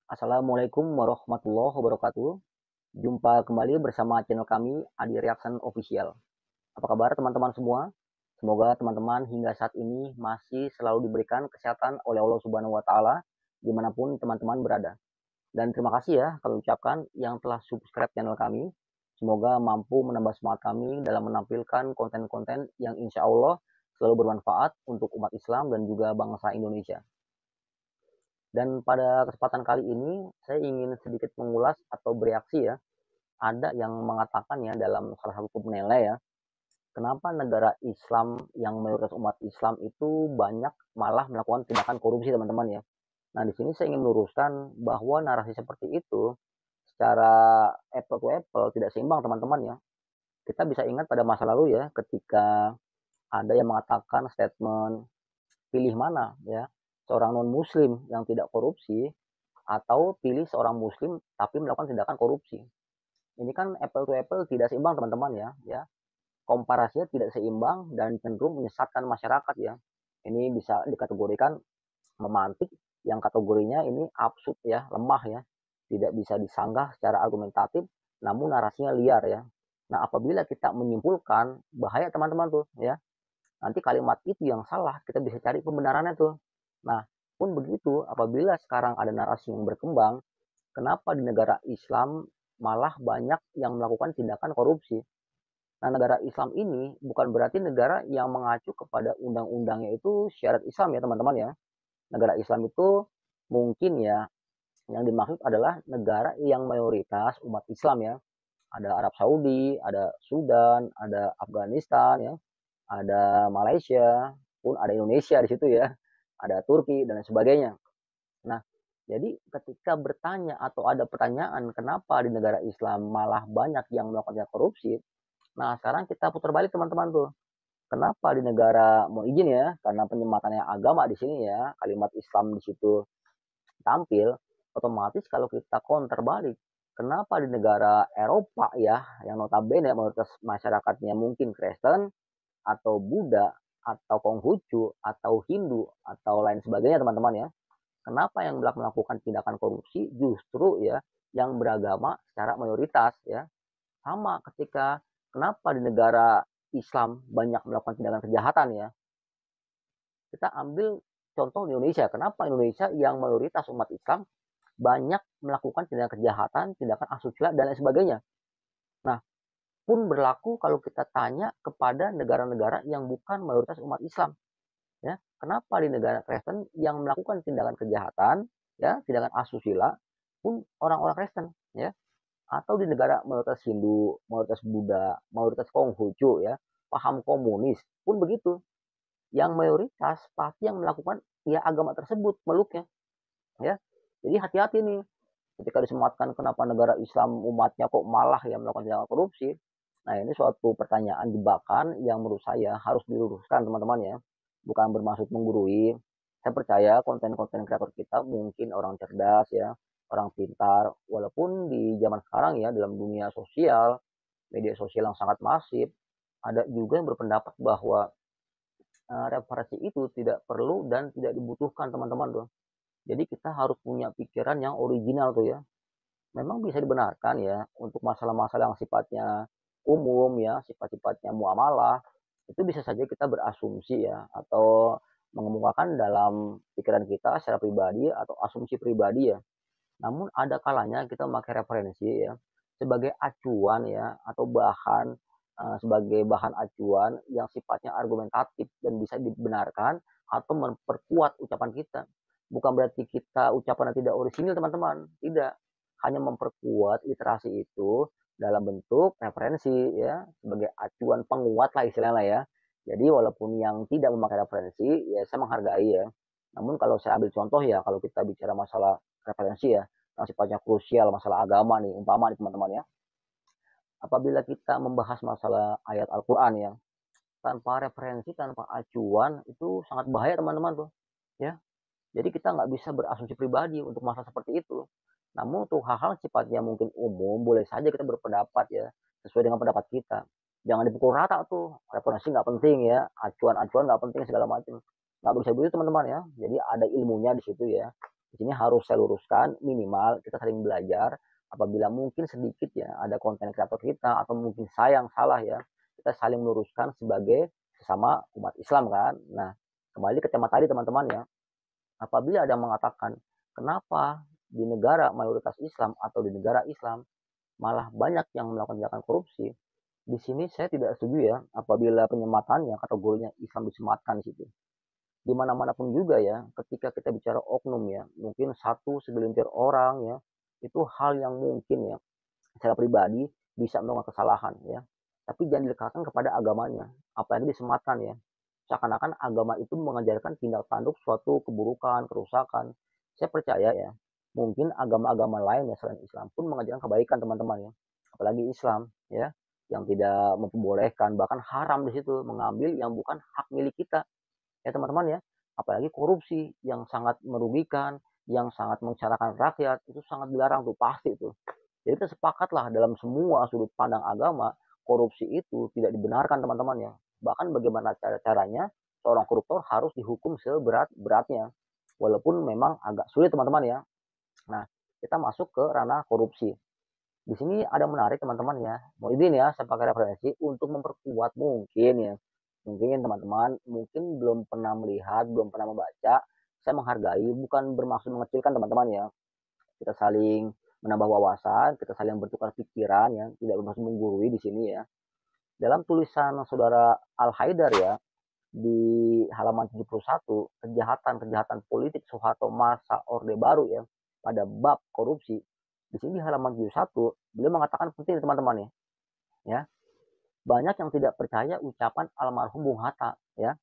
Assalamualaikum warahmatullahi wabarakatuh. Jumpa kembali bersama channel kami Adi Reaction Official. Apa kabar teman-teman semua? Semoga teman-teman hingga saat ini masih selalu diberikan kesehatan oleh Allah Subhanahu wa Ta'ala dimanapun teman-teman berada. Dan terima kasih ya kami ucapkan yang telah subscribe channel kami. Semoga mampu menambah semangat kami dalam menampilkan konten-konten yang insya Allah selalu bermanfaat untuk umat Islam dan juga bangsa Indonesia. Dan pada kesempatan kali ini saya ingin sedikit mengulas atau bereaksi ya. Ada yang mengatakan ya dalam salah satu penilai ya, kenapa negara Islam yang mayoritas umat Islam itu banyak malah melakukan tindakan korupsi teman-teman ya. Nah di sini saya ingin meluruskan bahwa narasi seperti itu secara apple to apple tidak seimbang teman-teman ya. Kita bisa ingat pada masa lalu ya ketika ada yang mengatakan statement pilih mana ya, seorang non muslim yang tidak korupsi atau pilih seorang muslim tapi melakukan tindakan korupsi. Ini kan apple to apple tidak seimbang teman-teman ya, komparasinya tidak seimbang dan cenderung menyesatkan masyarakat ya. Ini bisa dikategorikan memantik yang kategorinya ini absurd ya, lemah ya, tidak bisa disanggah secara argumentatif, namun narasinya liar ya. Nah apabila kita menyimpulkan bahaya teman-teman tuh ya, nanti kalimat itu yang salah kita bisa cari pembenarannya tuh. Nah pun begitu apabila sekarang ada narasi yang berkembang, kenapa di negara Islam malah banyak yang melakukan tindakan korupsi. Nah, negara Islam ini bukan berarti negara yang mengacu kepada undang-undangnya itu syariat Islam ya teman-teman ya. Negara Islam itu mungkin ya yang dimaksud adalah negara yang mayoritas umat Islam ya. Ada Arab Saudi, ada Sudan, ada Afghanistan ya, ada Malaysia, pun ada Indonesia di situ ya, ada Turki dan sebagainya. Nah, jadi ketika bertanya atau ada pertanyaan kenapa di negara Islam malah banyak yang melakukan korupsi, nah sekarang kita putar balik teman-teman tuh. Kenapa di negara mau izin ya, karena penyematannya agama di sini ya, kalimat Islam di situ tampil, otomatis kalau kita counter balik, kenapa di negara Eropa ya, yang notabene mayoritas masyarakatnya mungkin Kristen atau Buddha atau Konghucu atau Hindu atau lain sebagainya teman-teman ya, kenapa yang melakukan tindakan korupsi justru ya yang beragama secara mayoritas ya. Sama ketika kenapa di negara Islam banyak melakukan tindakan kejahatan ya. Kita ambil contoh Indonesia. Kenapa Indonesia yang mayoritas umat Islam banyak melakukan tindakan kejahatan, tindakan asusila dan lain sebagainya. Nah, pun berlaku kalau kita tanya kepada negara-negara yang bukan mayoritas umat Islam. Ya, kenapa di negara Kristen yang melakukan tindakan kejahatan, ya, tindakan asusila pun orang-orang Kristen, ya, atau di negara mayoritas Hindu, mayoritas Buddha, mayoritas Konghucu, ya, paham komunis pun begitu. Yang mayoritas pasti yang melakukan ya agama tersebut meluknya, ya. Jadi hati-hati nih ketika disematkan kenapa negara Islam umatnya kok malah yang melakukan tindakan korupsi. Nah ini suatu pertanyaan jebakan yang menurut saya harus diluruskan teman-teman ya. Bukan bermaksud menggurui. Saya percaya konten-konten kreator kita mungkin orang cerdas ya, orang pintar. Walaupun di zaman sekarang ya dalam dunia sosial, media sosial yang sangat masif, ada juga yang berpendapat bahwa referensi itu tidak perlu dan tidak dibutuhkan teman-teman tuh. Jadi kita harus punya pikiran yang original tuh ya. Memang bisa dibenarkan ya untuk masalah-masalah yang sifatnya umum ya, sifat-sifatnya muamalah, itu bisa saja kita berasumsi ya atau mengemukakan dalam pikiran kita secara pribadi atau asumsi pribadi ya. Namun ada kalanya kita memakai referensi ya sebagai acuan ya atau bahan sebagai bahan acuan yang sifatnya argumentatif dan bisa dibenarkan atau memperkuat ucapan kita. Bukan berarti kita ucapan yang tidak orisinil teman-teman, tidak. Hanya memperkuat literasi itu dalam bentuk referensi ya sebagai acuan penguat lah istilahnya ya. Jadi walaupun yang tidak memakai referensi ya saya menghargai ya. Namun kalau saya ambil contoh ya kalau kita bicara masalah referensi ya yang sifatnya krusial masalah agama nih umpama nih teman-teman ya, apabila kita membahas masalah ayat Al-Quran ya tanpa referensi tanpa acuan itu sangat bahaya teman-teman tuh ya. Jadi kita nggak bisa berasumsi pribadi untuk masalah seperti itu. Namun untuk hal-hal sifatnya mungkin umum boleh saja kita berpendapat ya sesuai dengan pendapat kita. Jangan dipukul rata tuh, referensi nggak penting ya, acuan-acuan nggak penting segala macam, nggak bisa begitu teman-teman ya. Jadi ada ilmunya di situ ya. Di sini harus saya luruskan, minimal kita saling belajar. Apabila mungkin sedikit ya ada konten kreator kita atau mungkin saya yang salah ya, kita saling meluruskan sebagai sesama umat Islam kan. Nah, kembali ke tema tadi teman-teman ya. Apabila ada yang mengatakan, kenapa di negara mayoritas Islam atau di negara Islam malah banyak yang melakukan tindakan korupsi? Di sini saya tidak setuju ya apabila penyematannya kategorinya Islam disematkan di situ. Di mana-mana pun juga ya, ketika kita bicara oknum ya, mungkin satu segelintir orang ya, itu hal yang mungkin ya, secara pribadi bisa melakukan kesalahan ya. Tapi jangan dilekatkan kepada agamanya, apalagi disematkan ya. Seakan-akan agama itu mengajarkan tindak tanduk suatu keburukan, kerusakan. Saya percaya ya, mungkin agama-agama lain ya selain Islam pun mengajarkan kebaikan teman-teman ya. Apalagi Islam ya, yang tidak memperbolehkan bahkan haram di situ mengambil yang bukan hak milik kita ya teman-teman ya. Apalagi korupsi yang sangat merugikan, yang sangat mencerahkan rakyat itu sangat dilarang tuh pasti tuh. Jadi kita sepakatlah dalam semua sudut pandang agama korupsi itu tidak dibenarkan teman-teman ya. Bahkan bagaimana caranya seorang koruptor harus dihukum seberat-beratnya. Walaupun memang agak sulit teman-teman ya. Nah, kita masuk ke ranah korupsi. Di sini ada menarik teman-teman ya. Mau izin ya, saya pakai referensi untuk memperkuat mungkin ya. Mungkin teman-teman mungkin belum pernah melihat, belum pernah membaca. Saya menghargai, bukan bermaksud mengecilkan teman-teman ya. Kita saling menambah wawasan, kita saling bertukar pikiran ya, tidak bermaksud menggurui di sini ya. Dalam tulisan saudara Al Haidar ya, di halaman 71, kejahatan-kejahatan politik Soeharto masa Orde Baru ya, pada bab korupsi. Di sini di halaman 71, beliau mengatakan penting teman-teman ya. Banyak yang tidak percaya ucapan almarhum Bung Hatta ya.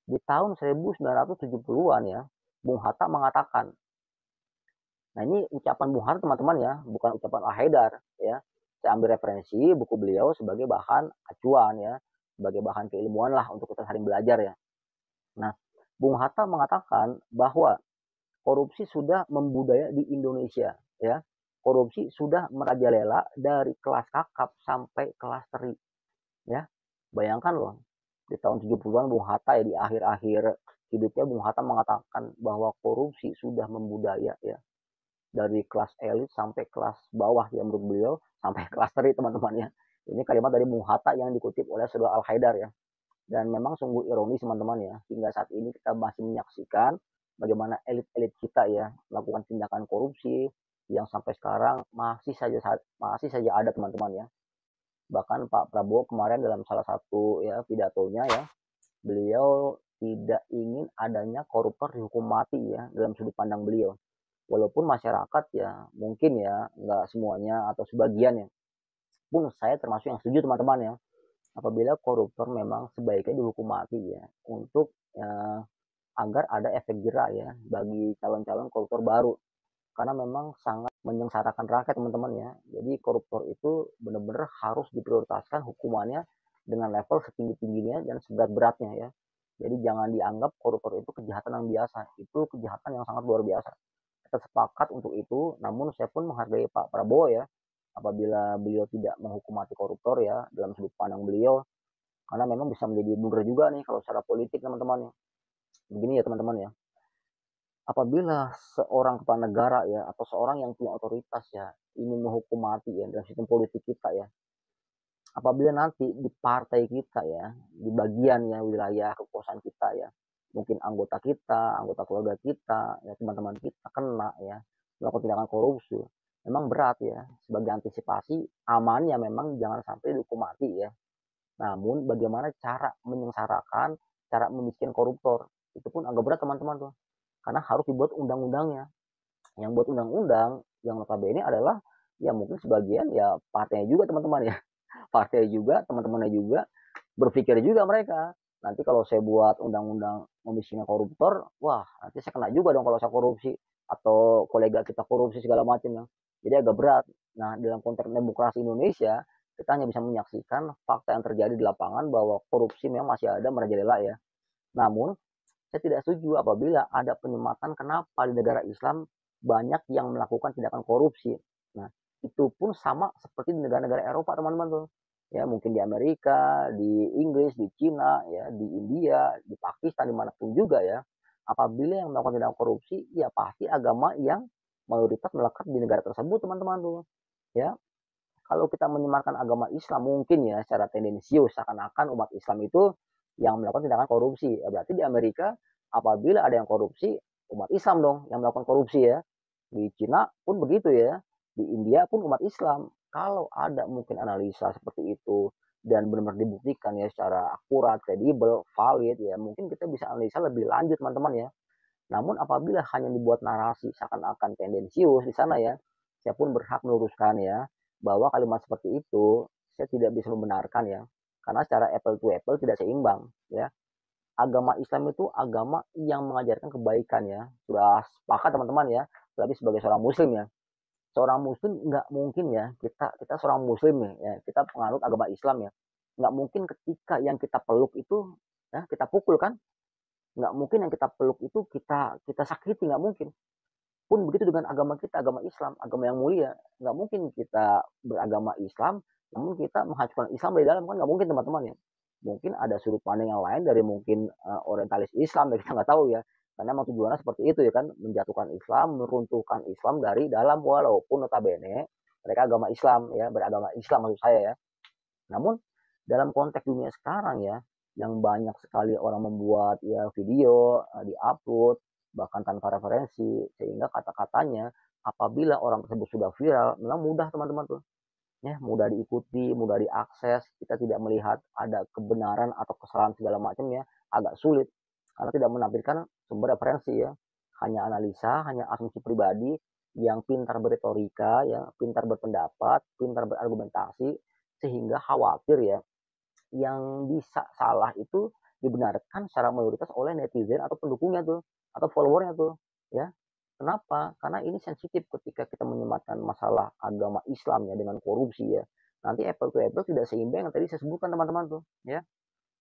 Di tahun 1970-an ya, Bung Hatta mengatakan, nah ini ucapan Bung Hatta teman-teman ya, bukan ucapan Al Haidar ya. Saya ambil referensi buku beliau sebagai bahan acuan ya, sebagai bahan keilmuan lah untuk kita saling belajar ya. Nah, Bung Hatta mengatakan bahwa korupsi sudah membudaya di Indonesia ya. Korupsi sudah merajalela dari kelas kakap sampai kelas teri ya. Bayangkan loh, di tahun 70-an Bung Hatta ya, di akhir-akhir hidupnya Bung Hatta mengatakan bahwa korupsi sudah membudaya ya, dari kelas elit sampai kelas bawah ya menurut beliau, sampai kelas teri teman-teman ya. Ini kalimat dari Bung Hatta yang dikutip oleh Saudara Al Haidar ya. Dan memang sungguh ironis teman-teman ya, hingga saat ini kita masih menyaksikan bagaimana elit-elit kita ya melakukan tindakan korupsi yang sampai sekarang masih saja ada teman-teman ya. Bahkan Pak Prabowo kemarin dalam salah satu ya pidatonya ya, beliau tidak ingin adanya koruptor dihukum mati ya dalam sudut pandang beliau. Walaupun masyarakat ya mungkin ya nggak semuanya atau sebagian ya, pun saya termasuk yang setuju teman-teman ya, apabila koruptor memang sebaiknya dihukum mati ya, untuk agar ada efek jerah ya bagi calon-calon koruptor baru, karena memang sangat menyengsarakan rakyat teman-teman ya. Jadi koruptor itu benar-benar harus diprioritaskan hukumannya dengan level setinggi-tingginya dan seberat-beratnya ya. Jadi jangan dianggap koruptor itu kejahatan yang biasa, itu kejahatan yang sangat luar biasa. Kita sepakat untuk itu, namun saya pun menghargai Pak Prabowo ya, apabila beliau tidak menghukum mati koruptor ya dalam sudut pandang beliau, karena memang bisa menjadi blunder juga nih kalau secara politik teman-teman ya. Begini ya teman-teman ya, apabila seorang kepala negara ya atau seorang yang punya otoritas ya ingin menghukum mati ya dalam sistem politik kita ya, apabila nanti di partai kita ya, di bagian ya wilayah kekuasaan kita ya, mungkin anggota kita, anggota keluarga kita, ya teman-teman kita kena ya melakukan tindakan korupsi, memang berat ya. Sebagai antisipasi amannya memang jangan sampai dihukum mati ya. Namun bagaimana cara menyengsarakan, cara memiskin koruptor, itu pun agak berat teman-teman tuh. Karena harus dibuat undang-undangnya. Yang buat undang-undang yang notabene adalah ya mungkin sebagian ya partainya juga teman-teman ya. Partai juga, teman-temannya juga, berpikir juga mereka. Nanti kalau saya buat undang-undang memiskinkan koruptor, wah nanti saya kena juga dong kalau saya korupsi. Atau kolega kita korupsi segala macam ya. Jadi agak berat. Nah dalam konteks demokrasi Indonesia, kita hanya bisa menyaksikan fakta yang terjadi di lapangan bahwa korupsi memang masih ada merajalela ya. Namun saya tidak setuju apabila ada penyematan kenapa di negara Islam banyak yang melakukan tindakan korupsi. Nah, itu pun sama seperti di negara-negara Eropa, teman-teman tuh. Ya, mungkin di Amerika, di Inggris, di Cina, ya, di India, di Pakistan, dimanapun juga ya. apabila yang melakukan tindakan korupsi, ya pasti agama yang mayoritas melekat di negara tersebut, teman-teman tuh. Ya, kalau kita menyematkan agama Islam mungkin ya secara tendensius seakan-akan umat Islam itu yang melakukan tindakan korupsi. Ya, berarti di Amerika apabila ada yang korupsi, umat Islam dong yang melakukan korupsi ya. Di Cina pun begitu ya. Di India pun umat Islam. Kalau ada mungkin analisa seperti itu dan benar-benar dibuktikan ya secara akurat, kredibel, valid ya, mungkin kita bisa analisa lebih lanjut teman-teman ya. Namun apabila hanya dibuat narasi seakan-akan tendensius di sana ya, saya pun berhak meluruskan ya, bahwa kalimat seperti itu saya tidak bisa membenarkan ya, karena secara apple to apple tidak seimbang ya. Agama Islam itu agama yang mengajarkan kebaikan ya, sudah sepakat teman-teman ya, tapi sebagai seorang muslim ya, seorang muslim nggak mungkin ya, kita seorang muslim ya, kita penganut agama Islam ya, nggak mungkin ketika yang kita peluk itu ya kita pukul kan, nggak mungkin yang kita peluk itu kita sakiti, nggak mungkin. Pun begitu dengan agama kita, agama Islam, agama yang mulia, nggak mungkin kita beragama Islam namun kita menghancurkan Islam dari dalam, kan nggak mungkin teman-teman ya. Mungkin ada sudut pandang yang lain dari mungkin orientalis Islam ya, kita nggak tahu ya, karena memang tujuannya seperti itu ya kan, menjatuhkan Islam, meruntuhkan Islam dari dalam, walaupun notabene mereka agama Islam ya, beragama Islam maksud saya ya. Namun dalam konteks dunia sekarang ya, yang banyak sekali orang membuat ya video di-upload bahkan tanpa referensi, sehingga kata-katanya apabila orang tersebut sudah viral memang mudah teman-teman tuh ya, mudah diikuti, mudah diakses, kita tidak melihat ada kebenaran atau kesalahan segala macam ya, agak sulit karena tidak menampilkan sumber referensi ya, hanya analisa, hanya asumsi pribadi yang pintar berretorika ya, pintar berpendapat, pintar berargumentasi, sehingga khawatir ya yang bisa salah itu dibenarkan secara mayoritas oleh netizen atau pendukungnya tuh atau followernya tuh ya. Kenapa? Karena ini sensitif ketika kita menyematkan masalah agama Islam ya dengan korupsi ya. Nanti apple to apple tidak seimbang yang tadi saya sebutkan teman-teman tuh ya.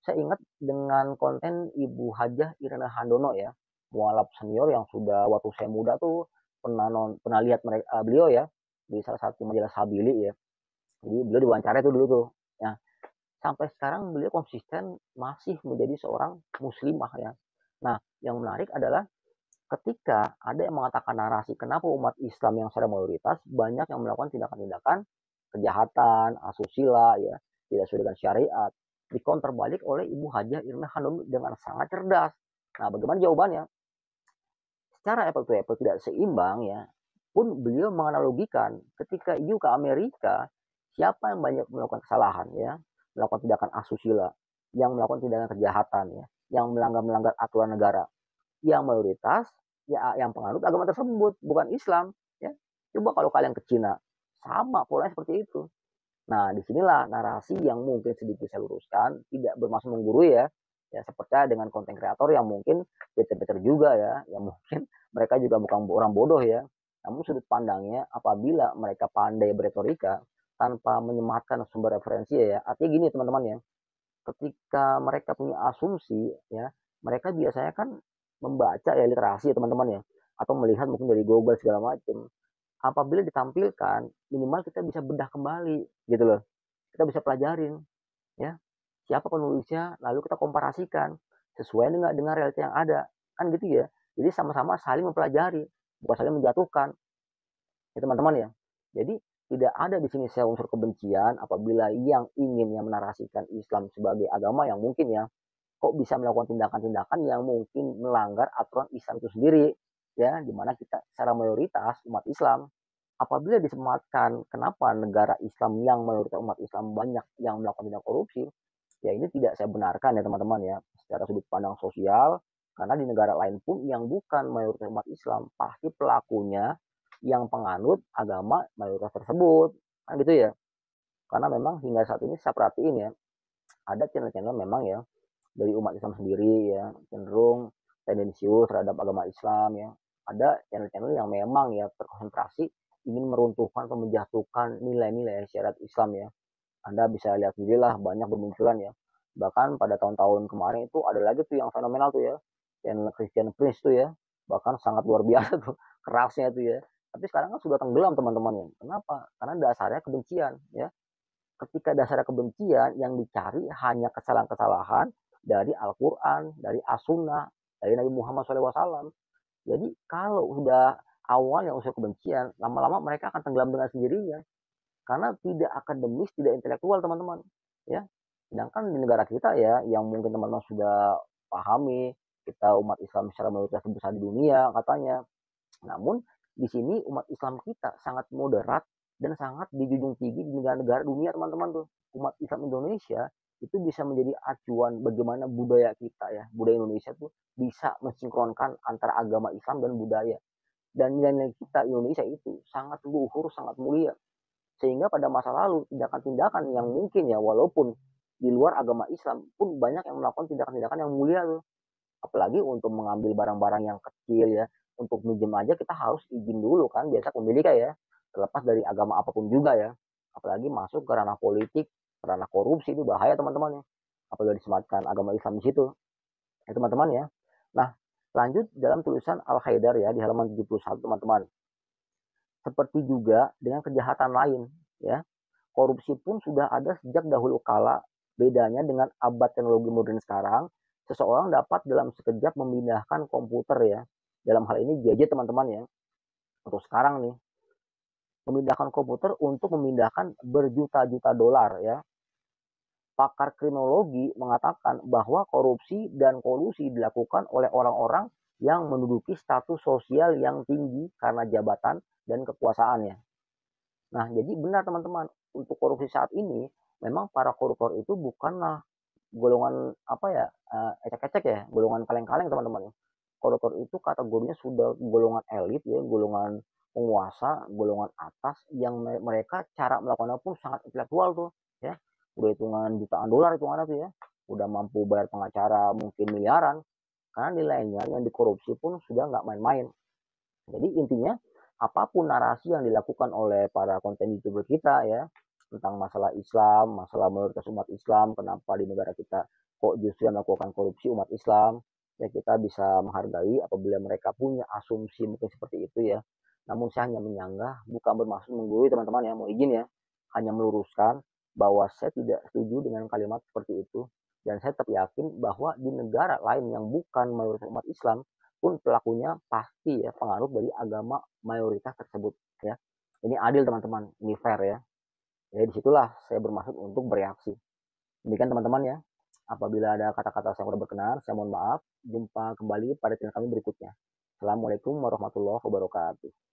Saya ingat dengan konten Ibu Hajah Irena Handono ya, mualaf senior yang sudah waktu saya muda tuh pernah lihat mereka, beliau ya di salah satu majalah Sabili ya. Jadi beliau diwawancara tuh dulu tuh. Ya, sampai sekarang beliau konsisten masih menjadi seorang muslimah ya. Nah, yang menarik adalah ketika ada yang mengatakan narasi kenapa umat Islam yang secara mayoritas banyak yang melakukan tindakan-tindakan kejahatan, asusila ya, tidak sesuai dengan syariat, dikonter balik oleh Ibu Hajah Irna Hanum dengan sangat cerdas. Nah, bagaimana jawabannya? Secara apple to apple tidak seimbang ya, pun beliau menganalogikan ketika EU ke Amerika, siapa yang banyak melakukan kesalahan ya, melakukan tindakan asusila, yang melakukan tindakan kejahatan ya, yang melanggar aturan negara, yang mayoritas ya yang penganut agama tersebut bukan Islam ya. Coba kalau kalian ke Cina, sama polanya seperti itu. Nah, disinilah narasi yang mungkin sedikit saya luruskan, tidak bermaksud menggurui ya. Ya, seperti dengan konten kreator yang mungkin better juga ya, yang mungkin mereka juga bukan orang bodoh ya. Namun sudut pandangnya apabila mereka pandai berretorika tanpa menyematkan sumber referensi ya, artinya gini teman-teman ya, ketika mereka punya asumsi ya, mereka biasanya kan membaca ya literasi ya teman-teman ya, atau melihat mungkin dari Google segala macam. Apabila ditampilkan, minimal kita bisa bedah kembali gitu loh, kita bisa pelajarin ya siapa penulisnya, lalu kita komparasikan sesuai dengan realita yang ada, kan gitu ya. Jadi sama-sama saling mempelajari, bukan saling menjatuhkan ya teman-teman ya. Jadi tidak ada di sini saya unsur kebencian apabila yang ingin yang menarasikan Islam sebagai agama yang mungkin ya kok bisa melakukan tindakan-tindakan yang mungkin melanggar aturan Islam itu sendiri ya, dimana kita secara mayoritas umat Islam apabila disematkan kenapa negara Islam yang mayoritas umat Islam banyak yang melakukan tindak korupsi, ya ini tidak saya benarkan ya teman-teman ya, secara sudut pandang sosial, karena di negara lain pun yang bukan mayoritas umat Islam pasti pelakunya yang penganut agama mayoritas tersebut, kan gitu ya. Karena memang hingga saat ini saya perhatiin ya, ada channel-channel memang ya dari umat Islam sendiri ya cenderung tendensius terhadap agama Islam ya. Ada channel-channel yang memang ya terkonsentrasi ingin meruntuhkan atau menjatuhkan nilai-nilai syariat Islam ya. Anda bisa lihat sendiri lah banyak bermunculan ya. Bahkan pada tahun-tahun kemarin itu ada lagi tuh yang fenomenal tuh ya, channel Christian Prince tuh ya, bahkan sangat luar biasa tuh kerasnya tuh ya. Tapi sekarang kan sudah tenggelam teman-teman ya. Kenapa? Karena dasarnya kebencian ya. Ketika dasarnya kebencian yang dicari hanya kesalahan-kesalahan dari Al-Quran, dari As-Sunnah, dari Nabi Muhammad SAW. Jadi kalau sudah awalnya unsur kebencian, lama-lama mereka akan tenggelam dengan sendirinya karena tidak akademis, tidak intelektual teman-teman. Ya, sedangkan di negara kita ya, yang mungkin teman-teman sudah pahami, kita umat Islam secara mayoritas terbesar di dunia katanya. Namun di sini umat Islam kita sangat moderat dan sangat dijunjung tinggi di negara-negara dunia teman-teman tuh. Umat Islam Indonesia itu bisa menjadi acuan bagaimana budaya kita ya, budaya Indonesia tuh bisa mensinkronkan antara agama Islam dan budaya. Dan nilai-nilai kita Indonesia itu sangat luhur, sangat mulia. Sehingga pada masa lalu tindakan-tindakan yang mungkin ya walaupun di luar agama Islam pun banyak yang melakukan tindakan-tindakan yang mulia tuh. Apalagi untuk mengambil barang-barang yang kecil ya, untuk minjem aja kita harus izin dulu kan biasa pemiliknya ya, terlepas dari agama apapun juga ya. Apalagi masuk ke ranah politik, ranah korupsi itu bahaya teman-teman ya. Apalagi disematkan agama Islam di situ. Ya teman-teman ya. Nah, lanjut dalam tulisan Al-Haidar ya di halaman 71 teman-teman. Seperti juga dengan kejahatan lain ya. Korupsi pun sudah ada sejak dahulu kala. Bedanya dengan abad teknologi modern sekarang, seseorang dapat dalam sekejap memindahkan komputer ya. Dalam hal ini gadget teman-teman ya. Untuk sekarang nih, memindahkan komputer untuk memindahkan berjuta-juta dolar ya. Pakar kriminologi mengatakan bahwa korupsi dan kolusi dilakukan oleh orang-orang yang menduduki status sosial yang tinggi karena jabatan dan kekuasaannya. Nah, jadi benar teman-teman, untuk korupsi saat ini memang para koruptor itu bukanlah golongan apa ya, ecek-ecek ya, golongan kaleng-kaleng teman-teman. Koruptor itu kategorinya sudah golongan elit ya, golongan penguasa, golongan atas yang mereka cara melakukannya pun sangat intelektual tuh ya. Udah hitungan jutaan dolar hitungannya tuh ya. Udah mampu bayar pengacara mungkin miliaran karena nilainya yang dikorupsi pun sudah nggak main-main. Jadi intinya apapun narasi yang dilakukan oleh para konten youtuber kita ya tentang masalah Islam, masalah mayoritas umat Islam, kenapa di negara kita kok justru yang melakukan korupsi umat Islam, ya kita bisa menghargai apabila mereka punya asumsi mungkin seperti itu ya. Namun saya hanya menyanggah, bukan bermaksud menggurui teman-teman yang mau izin ya, hanya meluruskan bahwa saya tidak setuju dengan kalimat seperti itu dan saya tetap yakin bahwa di negara lain yang bukan mayoritas umat Islam pun pelakunya pasti ya pengaruh dari agama mayoritas tersebut ya. Ini adil teman-teman, ini fair ya. Jadi disitulah saya bermaksud untuk bereaksi. Demikian teman-teman ya. Apabila ada kata-kata yang kurang berkenan, saya mohon maaf. Jumpa kembali pada channel kami berikutnya. Assalamualaikum warahmatullahi wabarakatuh.